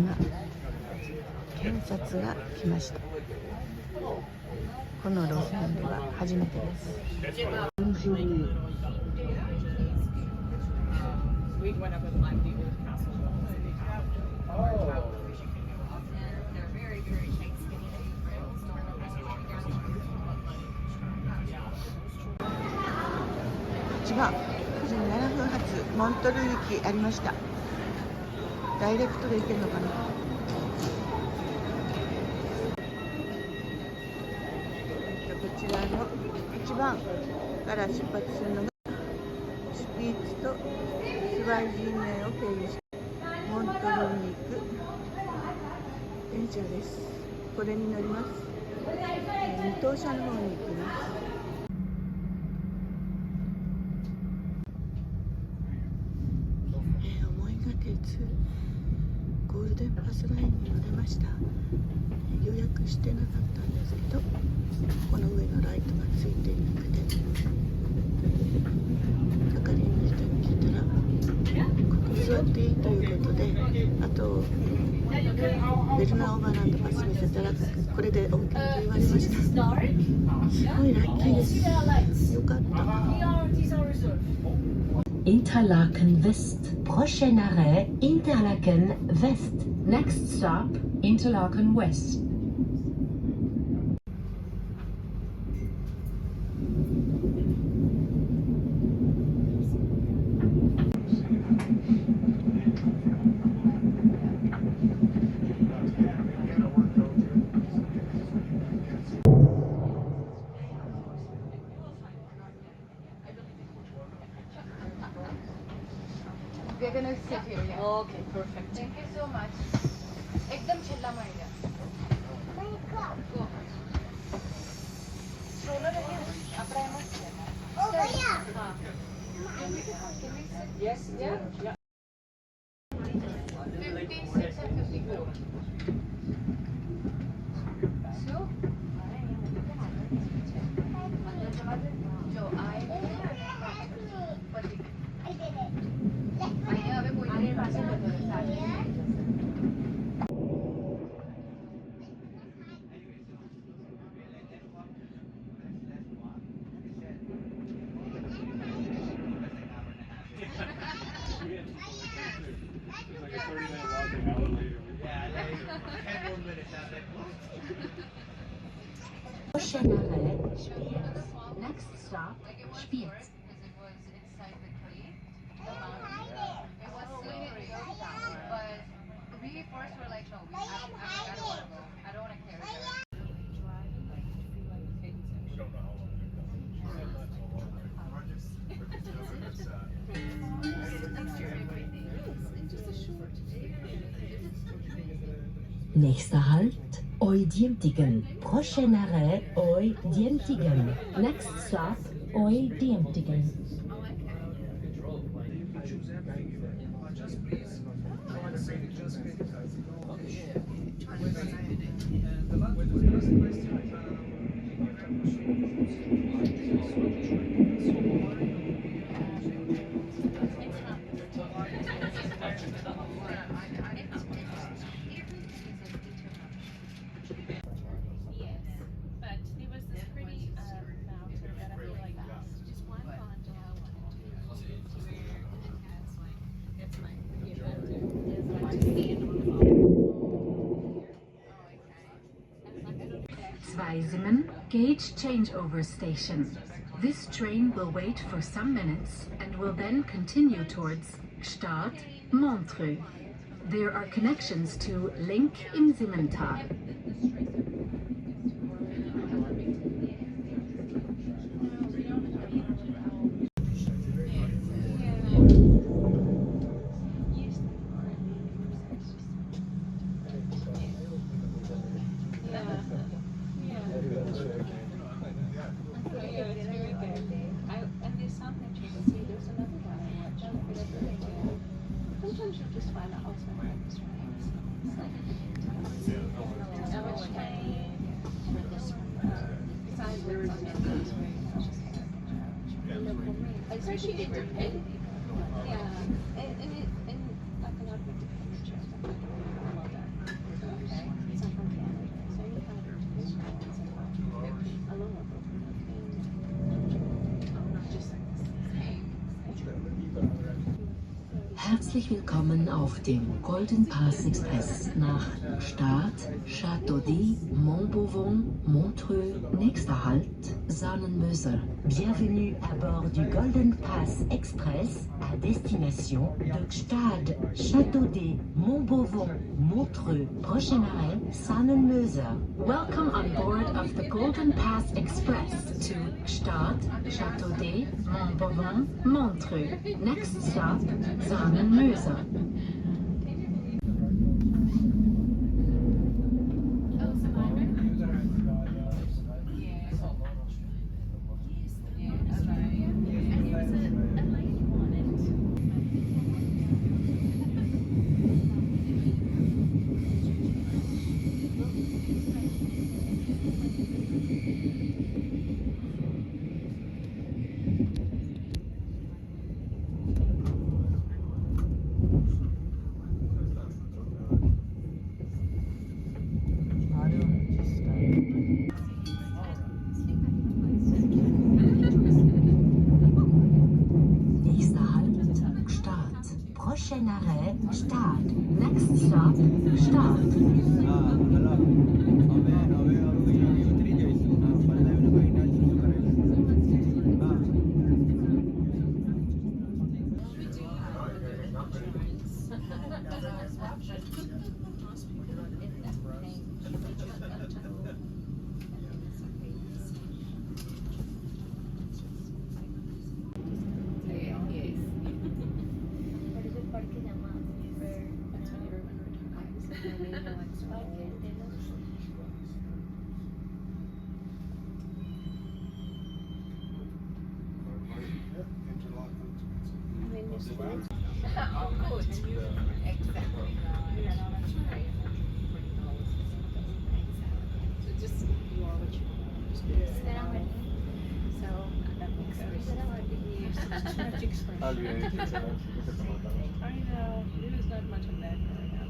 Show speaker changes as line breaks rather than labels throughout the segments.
今検察が来ました。この路線では初めてです。1番9時7分発モントルー行きありました。ダイレクトで行けるのかな。こちらの1番から出発するのがシュピーツとスバイ人名を経由してモントルーに行く電車です。これに乗ります。二等車の方に行きます。思いがけずゴールデンパスラインに乗れました。予約してなかったんですけど、この上のライトがついていなくて、係員の人に聞いたらここ座っていいということで、あとベルナーオーバーランドパス見せたらこれで OK と言われました。すごいラッキーです。よかった。
Interlaken West. Prochain arrêt, Interlaken West. Next stop, Interlaken West.
We're gonna sit here. Yeah. Okay, perfect. Thank you so much. एकदम चिल्ला मारेगा. Go. Stroller है क्या? अपना है मत. Oh भैया. हाँ. Can we sit? Yes. Yeah. Yeah. 56 and 54. So. जो आए.
Prochain arrêt, Spiez. Next stop, Spiez.
We first were like, no, I don't want to go. I don't want to carry her.
Nächster Halt, Oidientigen. Prochain arrêt, Oidientigen. Next stop, Oidientigen. Zweisingen Gauge Changeover Station. This train will wait for some minutes and will then continue towards Gstaad, Montreux. There are connections to Link im Simmental.
Sometimes you just find out outside of this especially if they're paid. Yeah, and like a lot of furniture.
Herzlich willkommen auf dem Golden Pass Express nach Start, Châteaudet, Montbovon, Montreux, nächster Halt, Sonnenmöser. Bienvenue à bord du Golden Pass Express à destination de Stade, Châteaudet, Montbovon, Montreux. Prochain arrêt, Sonnenmöser.
Welcome on board of the Golden Pass Express to Stade, Châteaudet, Montbovon, Montreux. Next stop, Sonnenmöser.
Prochain arrêt, Stade. Next stop, Stade.
Oh, good. Exactly. Yeah, no, that's right. So just you are what you are. Just be yourself. So that makes sense. Too much expression. I know. There is not much of that going on.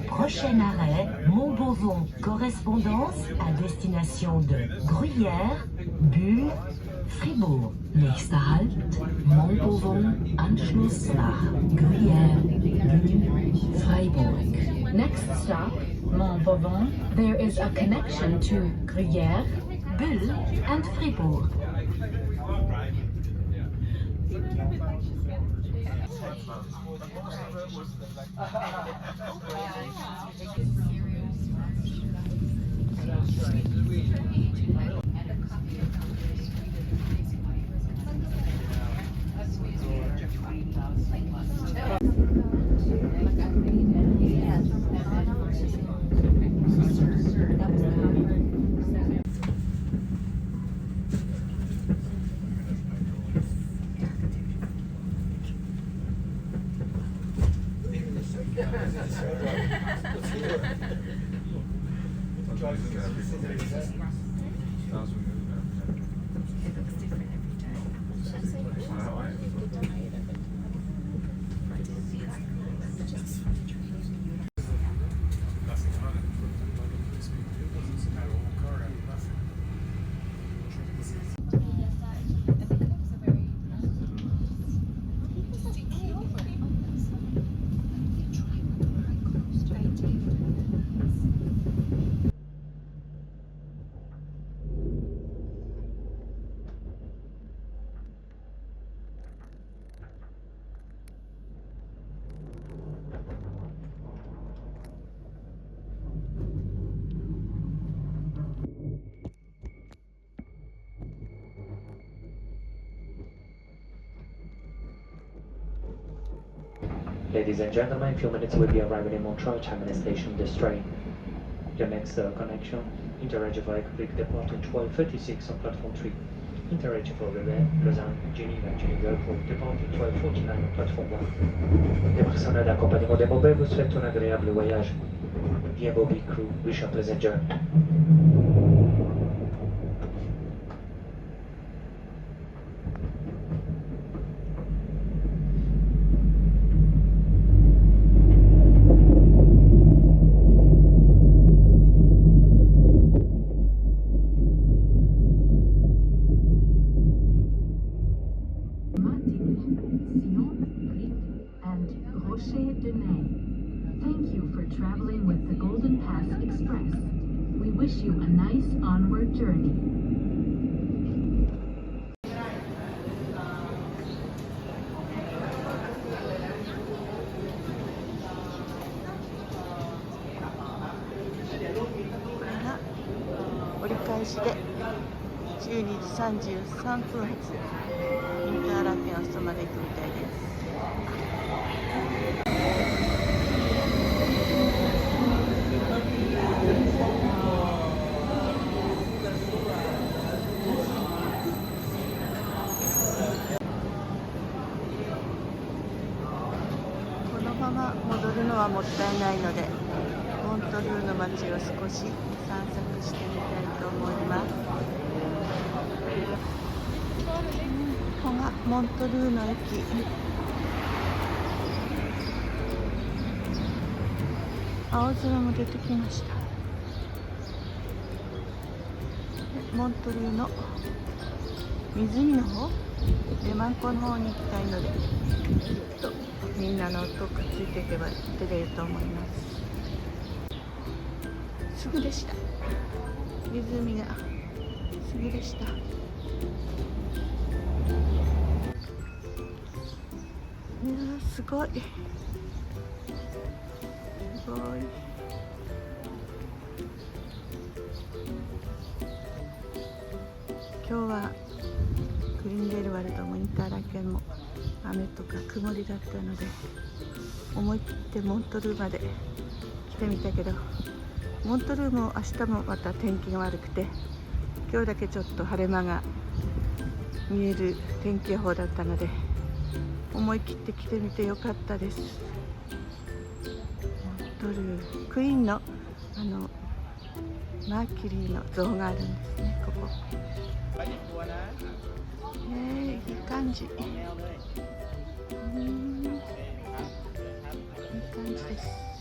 Prochain arrêt, Montbovon. Correspondance à destination de Gruyère, Bulle, Fribourg. Nächster Halt, Montbovon. Anschluss nach Gruyère, Bulle, Freiburg.
Next stop, Montbovon. There is a connection to Gruyère, Bulle, and Fribourg.
Ladies and gentlemen, in a few minutes we'll be arriving in Montreux terminus station of this train. Your next connection, Interregio for Republic departing 12:36 on platform 3. Interregio for Lausanne, Geneva, Geneva Airport departing 12:49 on platform 1. Les personnes d'accompagnement des mobiles vous souhaitent un agréable voyage. Dear Bobby crew, wish a pleasant journey.
Express. We wish you a nice onward journey.
これが折り返しで12時33分発インターラーケンオストまで行くみたいです。このまま戻るのはもったいないので、モントルーの街を少し散策してみたいと思います。ここがモントルーの駅。青空も出てきました。モントルーの湖の方、レマン湖の方に行きたいので、きっとみんなの音くっついていけば出れると思います。すぐでした。湖がすぐでした。いやー、すごい。すごい。今日はグリーンデールワルドもインターラーケンも雨とか曇りだったので、思い切ってモントルーまで来てみたけど、モントルーも明日もまた天気が悪くて、今日だけちょっと晴れ間が見える天気予報だったので、思い切って来てみてよかったです。モントルー、クイーンのマーキュリーの像があるんですね、ここ。いい感じ。いい感じです。